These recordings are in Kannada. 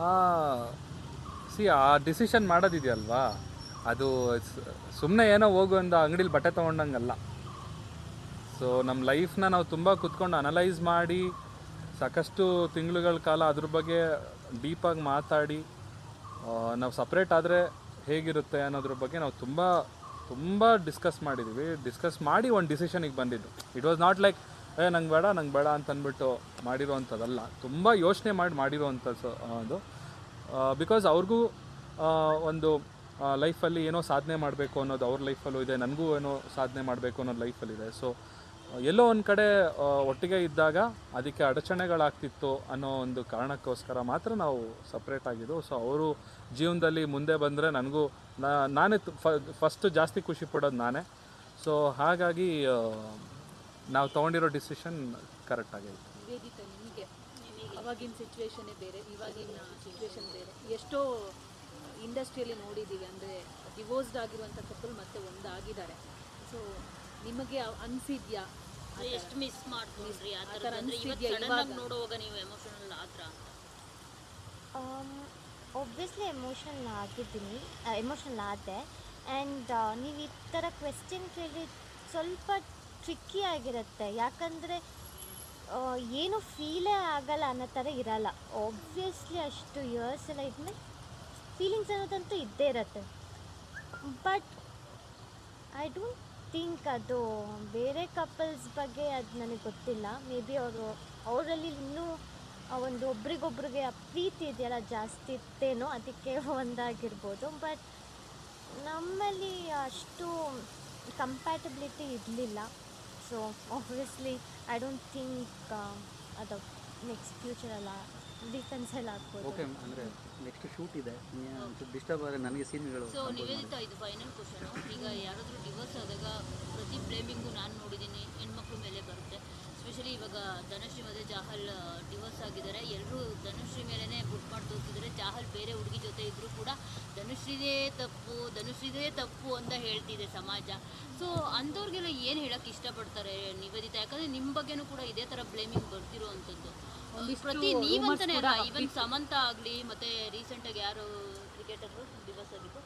ಆ ಡಿಸಿಷನ್ ಮಾಡೋದಿದೆಯಲ್ವಾ, ಅದು ಸುಮ್ಮನೆ ಏನೋ ಹೋಗು ಅಂತ ಅಂಗಡೀಲಿ ಬಟ್ಟೆ ತೊಗೊಂಡಂಗಲ್ಲ. ಸೊ ನಮ್ಮ ಲೈಫ್ನ ನಾವು ತುಂಬ ಕುತ್ಕೊಂಡು ಅನಲೈಸ್ ಮಾಡಿ ಸಾಕಷ್ಟು ತಿಂಗಳುಗಳ ಕಾಲ ಅದ್ರ ಬಗ್ಗೆ ಡೀಪಾಗಿ ಮಾತಾಡಿ ನಾವು ಸಪ್ರೇಟ್ ಆದರೆ ಹೇಗಿರುತ್ತೆ ಅನ್ನೋದ್ರ ಬಗ್ಗೆ ನಾವು ತುಂಬ ಡಿಸ್ಕಸ್ ಮಾಡಿದ್ದೀವಿ. ಡಿಸ್ಕಸ್ ಮಾಡಿ ಒಂದು ಡಿಸಿಷನಿಗೆ ಬಂದಿದ್ದು. ಇಟ್ ವಾಸ್ ನಾಟ್ ಲೈಕ್ ನಂಗೆ ಬೇಡ ಅಂತ ಅಂದ್ಬಿಟ್ಟು ಮಾಡಿರೋವಂಥದ್ದಲ್ಲ. ತುಂಬ ಯೋಚನೆ ಮಾಡಿರೋವಂಥದ್ದು ಅದು. ಬಿಕಾಸ್ ಅವ್ರಿಗೂ ಒಂದು ಲೈಫಲ್ಲಿ ಏನೋ ಸಾಧನೆ ಮಾಡಬೇಕು ಅನ್ನೋದು ಅವ್ರ ಲೈಫಲ್ಲೂ ಇದೆ, ನನಗೂ ಏನೋ ಸಾಧನೆ ಮಾಡಬೇಕು ಅನ್ನೋದು ಲೈಫಲ್ಲಿದೆ. ಸೊ ಎಲ್ಲೋ ಒಂದು ಕಡೆ ಒಟ್ಟಿಗೆ ಇದ್ದಾಗ ಅದಕ್ಕೆ ಅಡಚಣೆಗಳಾಗ್ತಿತ್ತು ಅನ್ನೋ ಒಂದು ಕಾರಣಕ್ಕೋಸ್ಕರ ಮಾತ್ರ ನಾವು ಸಪ್ರೇಟ್ ಆಗಿದ್ದು. ಸೊ ಅವರು ಜೀವನದಲ್ಲಿ ಮುಂದೆ ಬಂದರೆ ನನಗೂ ನಾನೇ ಫಸ್ಟು ಜಾಸ್ತಿ ಖುಷಿ ಪಡೋದು ನಾನೇ. ಸೊ ಹಾಗಾಗಿ ನಾವು ತೊಗೊಂಡಿರೋ ಡಿಸಿಷನ್ ಕರೆಕ್ಟ್ ಆಗೈತೆ. ವೇದಿತ ನಿಮಗೆ ಅವಾಗಿನ ಸಿಚುವೇಶನ್ನೇ ಬೇರೆ, ಇವಾಗಿನ ಸಿಚುವೇಶನ್ ಬೇರೆ. ಎಷ್ಟೋ ಇಂಡಸ್ಟ್ರಿಯಲ್ಲಿ ನೋಡಿದ್ದೀವಿ, ಅಂದರೆ ಡಿವೋರ್ಸ್ಡ್ ಆಗಿರುವಂಥ ಕಪಲ್ ಮತ್ತೆ ಒಂದಾಗಿದ್ದಾರೆ. ಸೊ ನಿಮಗೆ ಅನಿಸಿದ್ಯಾ ಎಷ್ಟು ಮಿಸ್ ಮಾಡ್ಕೊಂಡ್ರಿ ಆ ಥರ ಅನಿಸಿದ್ಯಾ ನೋಡುವಾಗ ನೀವು ಎಮೋಷನಲ್ ಆದ್ರ? ಒಬ್ವಿಯಸ್ಲಿ ಎಮೋಷನಲ್ ಆದೆ. ಆ್ಯಂಡ್ ನೀವು ಈ ಥರ ಕ್ವೆಶ್ಚನ್ ಕೇಳಿ ಸ್ವಲ್ಪ ಟ್ರಿಕ್ಕಿ ಆಗಿರುತ್ತೆ. ಯಾಕಂದರೆ ಏನು ಫೀಲೇ ಆಗಲ್ಲ ಅನ್ನೋ ಥರ ಇರಲ್ಲ. ಒಬ್ವಿಯಸ್ಲಿ ಅಷ್ಟು ಇಯರ್ಸ್ ಎಲ್ಲ ಇದ್ಮೇಲೆ ಫೀಲಿಂಗ್ಸ್ ಅನ್ನೋದಂತೂ ಇದ್ದೇ ಇರುತ್ತೆ. ಬಟ್ ಐ ಡೋಂಟ್ ಥಿಂಕ್ ಅದು ಬೇರೆ ಕಪಲ್ಸ್ ಬಗ್ಗೆ ಅದು ನನಗೆ ಗೊತ್ತಿಲ್ಲ. ಮೇ ಬಿ ಅವರಲ್ಲಿ ಇನ್ನೂ ಒಂದು ಒಬ್ರಿಗೊಬ್ರಿಗೆ ಆ ಪ್ರೀತಿ ಇದೆಯಲ್ಲ ಜಾಸ್ತಿ ಇತ್ತೇನೋ, ಅದಕ್ಕೆ ಒಂದಾಗಿರ್ಬೋದು. ಬಟ್ ನಮ್ಮಲ್ಲಿ ಅಷ್ಟು ಕಂಪ್ಯಾಟಬಿಲಿಟಿ ಇರಲಿಲ್ಲ. So obviously I don't think ಅದು ನೆಕ್ಸ್ಟ್ ಫ್ಯೂಚರಲ್ಲ ರಿಕನ್ಸೈಲ್ ಆಗ್ಬೋದು. ಓಕೆ, ಅಂದರೆ ನೆಕ್ಸ್ಟ್ ಶೂಟ್ ಇದೆ, ಡಿಸ್ಟರ್ಬ್ ಆದರೆ ನನಗೆ ಸೀನ್ಗಳು. ಸೊ ನಿವೇದಿತಾ, ಇದು ಫೈನಲ್ ಕ್ವಶನು. ಈಗ ಯಾರಾದರೂ ಡಿವೋರ್ಸ್ ಆದಾಗ ಪ್ರತಿ ಬ್ಲೇಮಿಂಗು ನಾನು ನೋಡಿದ್ದೀನಿ ಹೆಣ್ಮಕ್ಳ ಮೇಲೆ ಬರುತ್ತೆ. ಸ್ಪೆಷಲಿ ಇವಾಗ ಧನಶ್ರೀ ಮತ್ತು ಚಾಹಲ್ ಡಿವೋರ್ಸ್ ಆಗಿದ್ದಾರೆ. ಎಲ್ಲರೂ ಧನುಶ್ರೀ ಮೇಲೇ ಬುಟ್ ಮಾಡಿ ತೋರಿಸಿದ್ದಾರೆ. ಚಾಹಲ್ ಬೇರೆ ಹುಡುಗಿ ಜೊತೆ ಇದ್ದರೂ ಕೂಡ ಧನುಶ್ರೀದೇ ತಪ್ಪು ಅಂತ ಹೇಳ್ತಿದೆ ಸಮಾಜ. ಸೊ ಅಂಥವ್ರಿಗೆಲ್ಲ ಏನು ಹೇಳೋಕ್ಕೆ ಇಷ್ಟಪಡ್ತಾರೆ ನಿವೇದಿತಾ? ಯಾಕಂದರೆ ನಿಮ್ಮ ಬಗ್ಗೆನೂ ಕೂಡ ಇದೇ ಥರ ಬ್ಲೇಮಿಂಗ್ ಬರ್ತಿರೋ ಅಂಥದ್ದು ಪ್ರತಿ ನೀವಂತಾನೆ ಅಲ್ಲ, ಈವನ್ ಸಮಂತ ಆಗಲಿ, ಮತ್ತು ರೀಸೆಂಟಾಗಿ ಯಾರು ಕ್ರಿಕೆಟರು ಡಿವೋರ್ಸ್ ಆಗಿತ್ತು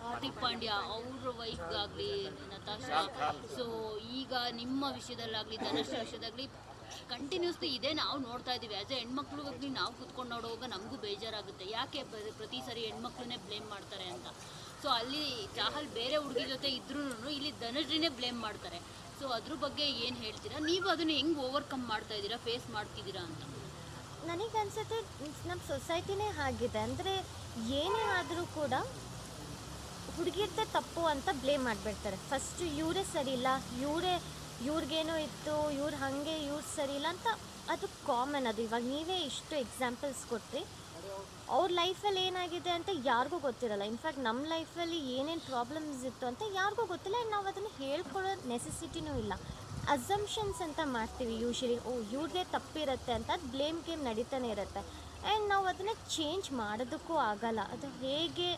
ಹಾರ್ದಿಕ್ ಪಾಂಡ್ಯ, ಅವ್ರ ವೈಫ್ಗಾಗಲಿ ನತಾಶಾ. ಸೊ ಈಗ ನಿಮ್ಮ ವಿಷಯದಲ್ಲಾಗಲಿ ಧನಶ್ರೀ ವಿಷಯದಾಗಲಿ ಕಂಟಿನ್ಯೂಸ್ಲಿ ಇದೇ ನಾವು ನೋಡ್ತಾ ಇದ್ದೀವಿ. ಆ್ಯಸ್ ಎ ಹೆಣ್ಮಕ್ಳಿಗಾಗಲಿ ನಾವು ಕುತ್ಕೊಂಡು ನೋಡುವಾಗ ನಮಗೂ ಬೇಜಾರಾಗುತ್ತೆ, ಯಾಕೆ ಪ್ರತಿ ಸರಿ ಹೆಣ್ಮಕ್ಳನ್ನೇ ಬ್ಲೇಮ್ ಮಾಡ್ತಾರೆ ಅಂತ. ಸೊ ಅಲ್ಲಿ ಚಾಹಲ್ ಬೇರೆ ಹುಡುಗಿ ಜೊತೆ ಇದ್ರೂ ಇಲ್ಲಿ ಧನಶ್ರೀನೇ ಬ್ಲೇಮ್ ಮಾಡ್ತಾರೆ. ಸೊ ಅದ್ರ ಬಗ್ಗೆ ಏನು ಹೇಳ್ತೀರಾ ನೀವು? ಅದನ್ನು ಹೆಂಗೆ ಓವರ್ಕಮ್ ಮಾಡ್ತಾ ಇದ್ದೀರಾ, ಫೇಸ್ ಮಾಡ್ತಿದ್ದೀರಾ ಅಂತ? ನನಗನ್ಸುತ್ತೆ ನಮ್ಮ ಸೊಸೈಟಿನೇ ಆಗಿದೆ. ಅಂದರೆ ಏನೇ ಆದರೂ ಕೂಡ ಹುಡುಗಿರ್ದೆ ತಪ್ಪು ಅಂತ ಬ್ಲೇಮ್ ಮಾಡಿಬಿಡ್ತಾರೆ. ಫಸ್ಟು ಇವರೇ ಸರಿ ಇಲ್ಲ, ಇವ್ರಿಗೇನೋ ಇತ್ತು, ಇವ್ರು ಹಾಗೆ ಇವ್ರು ಸರಿ ಇಲ್ಲ ಅಂತ. ಅದು ಕಾಮನ್. ಅದು ಇವಾಗ ನೀವೇ ಇಷ್ಟು ಎಕ್ಸಾಂಪಲ್ಸ್ ಕೊಟ್ರಿ. ಅವ್ರ ಲೈಫಲ್ಲಿ ಏನಾಗಿದೆ ಅಂತ ಯಾರಿಗೂ ಗೊತ್ತಿರಲ್ಲ. ಇನ್ಫ್ಯಾಕ್ಟ್ ನಮ್ಮ ಲೈಫಲ್ಲಿ ಏನೇನು ಪ್ರಾಬ್ಲಮ್ಸ್ ಇತ್ತು ಅಂತ ಯಾರಿಗೂ ಗೊತ್ತಿಲ್ಲ. ಆ್ಯಂಡ್ ನಾವು ಅದನ್ನು ಹೇಳ್ಕೊಳ್ಳೋ ನೆಸೆಸಿಟಿನೂ ಇಲ್ಲ. ಅಸಂಪ್ಷನ್ಸ್ ಅಂತ ಮಾಡ್ತೀವಿ ಯೂಶ್ವಲಿ. ಇವ್ರಿಗೆ ತಪ್ಪಿರುತ್ತೆ ಅಂತ ಅದು ಬ್ಲೇಮ್ ಗೇಮ್ ನಡೀತಾನೆ ಇರುತ್ತೆ. ಆ್ಯಂಡ್ ನಾವು ಅದನ್ನು ಚೇಂಜ್ ಮಾಡೋದಕ್ಕೂ ಆಗಲ್ಲ. ಅದು ಹೇಗೆ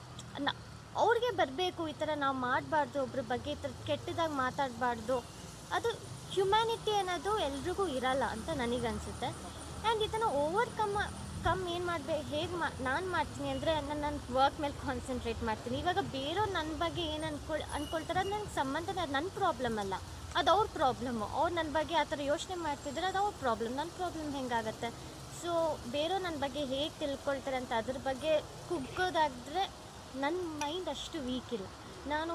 ಅವ್ರಿಗೆ ಬರಬೇಕು, ಈ ಥರ ನಾವು ಮಾಡಬಾರ್ದು, ಒಬ್ರ ಬಗ್ಗೆ ಈ ಥರ ಕೆಟ್ಟದಾಗಿ ಮಾತಾಡಬಾರ್ದು. ಅದು ಹ್ಯುಮ್ಯಾನಿಟಿ ಅನ್ನೋದು ಎಲ್ರಿಗೂ ಇರಲ್ಲ ಅಂತ ನನಗನ್ಸುತ್ತೆ. ಆ್ಯಂಡ್ ಇದನ್ನು ಓವರ್ಕಮ್ ಏನು ಮಾಡಬೇಕು, ಹೇಗೆ ನಾನು ಮಾಡ್ತೀನಿ ಅಂದರೆ ನನ್ನ ವರ್ಕ್ ಮೇಲೆ ಕಾನ್ಸಂಟ್ರೇಟ್ ಮಾಡ್ತೀನಿ. ಇವಾಗ ಬೇರೆಯವ್ರು ನನ್ನ ಬಗ್ಗೆ ಏನು ಅಂದ್ಕೊಳ್ತಾರೆ, ಅದು ನನಗೆ ಸಂಬಂಧನೇ, ಅದು ನನ್ನ ಪ್ರಾಬ್ಲಮ್ ಅಲ್ಲ, ಅದು ಅವ್ರ ಪ್ರಾಬ್ಲಮ್ಮು. ಅವ್ರು ನನ್ನ ಬಗ್ಗೆ ಆ ಥರ ಯೋಚನೆ ಮಾಡ್ತಿದ್ರೆ ಅದು ಅವ್ರ ಪ್ರಾಬ್ಲಮ್. ನನ್ನ ಪ್ರಾಬ್ಲಮ್ ಹೆಂಗಾಗತ್ತೆ? ಸೊ ಬೇರೆಯವ್ರು ನನ್ನ ಬಗ್ಗೆ ಹೇಗೆ ತಿಳ್ಕೊಳ್ತಾರೆ ಅಂತ ಅದ್ರ ಬಗ್ಗೆ ಕುಗ್ಗೋದಾದರೆ ನನ್ನ ಮೈಂಡ್ ಅಷ್ಟು ವೀಕ್ ಇಲ್ಲ. ನಾನು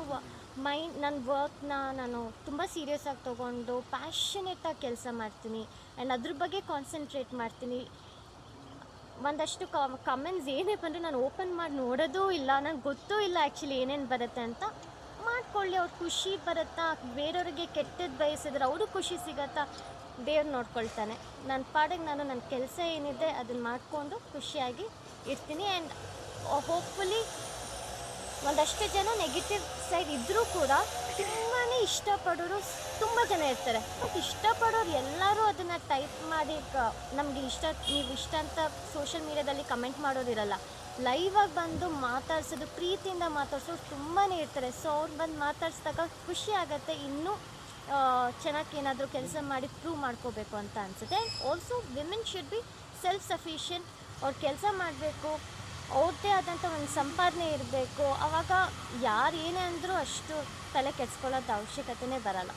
ನನ್ನ ವರ್ಕ್ನ ನಾನು ತುಂಬ ಸೀರಿಯಸ್ಸಾಗಿ ತೊಗೊಂಡು ಪ್ಯಾಷನೇಟಾಗಿ ಕೆಲಸ ಮಾಡ್ತೀನಿ. ಆ್ಯಂಡ್ ಅದ್ರ ಬಗ್ಗೆ ಕಾನ್ಸಂಟ್ರೇಟ್ ಮಾಡ್ತೀನಿ. ಒಂದಷ್ಟು ಕಮೆಂಟ್ಸ್ ಏನೇ ಬಂದರೂ ನಾನು ಓಪನ್ ಮಾಡಿ ನೋಡೋದೂ ಇಲ್ಲ. ನನಗೆ ಗೊತ್ತೂ ಇಲ್ಲ ಆ್ಯಕ್ಚುಲಿ ಏನೇನು ಬರುತ್ತೆ ಅಂತ. ಮಾಡ್ಕೊಳ್ಳಿ, ಅವ್ರು ಖುಷಿ ಬರುತ್ತಾ, ಬೇರೆಯವ್ರಿಗೆ ಕೆಟ್ಟದ್ದು ಬಯಸಿದ್ರೆ ಅವ್ರಿಗೆ ಖುಷಿ ಸಿಗತ್ತಾ, ದೇವ್ರು ನೋಡ್ಕೊಳ್ತಾನೆ. ನನ್ನ ಪಾಡಿಗೆ ನಾನು ನನ್ನ ಕೆಲಸ ಏನಿದೆ ಅದನ್ನು ಮಾಡಿಕೊಂಡು ಖುಷಿಯಾಗಿ ಇರ್ತೀನಿ. ಆ್ಯಂಡ್ ಹೋಪ್ಫುಲಿ ಒಂದಷ್ಟು ಜನ ನೆಗೆಟಿವ್ ಸೈಡ್ ಇದ್ದರೂ ಕೂಡ ತುಂಬಾ ಇಷ್ಟಪಡೋರು ತುಂಬ ಜನ ಇರ್ತಾರೆ. ಬಟ್ ಇಷ್ಟಪಡೋರು ಎಲ್ಲರೂ ಅದನ್ನು ಟೈಪ್ ಮಾಡಿ ನಮಗೆ ನೀವು ಇಷ್ಟ ಅಂತ ಸೋಷಿಯಲ್ ಮೀಡ್ಯಾದಲ್ಲಿ ಕಮೆಂಟ್ ಮಾಡೋರಿರಲ್ಲ. ಲೈವಾಗಿ ಬಂದು ಮಾತಾಡ್ಸೋದು, ಪ್ರೀತಿಯಿಂದ ಮಾತಾಡ್ಸೋರು ತುಂಬಾ ಇರ್ತಾರೆ. ಸೊ ಅವ್ರು ಬಂದು ಮಾತಾಡ್ಸಿದಾಗ ಖುಷಿ ಆಗುತ್ತೆ. ಇನ್ನೂ ಚೆನ್ನಾಗಿ ಏನಾದರೂ ಕೆಲಸ ಮಾಡಿ ಪ್ರೂವ್ ಮಾಡ್ಕೋಬೇಕು ಅಂತ ಅನಿಸುತ್ತೆ. And also women should be self sufficient ಅವ್ರು ಕೆಲಸ ಮಾಡಬೇಕು, ಅವ್ರದ್ದೇ ಆದಂಥ ಒಂದು ಸಂಪಾದನೆ ಇರಬೇಕು. ಆವಾಗ ಯಾರು ಏನೇ ಅಂದರೂ ಅಷ್ಟು ತಲೆ ಕೆಡಿಸ್ಕೊಳ್ಳೋದು ಅವಶ್ಯಕತೆನೇ ಬರಲ್ಲ.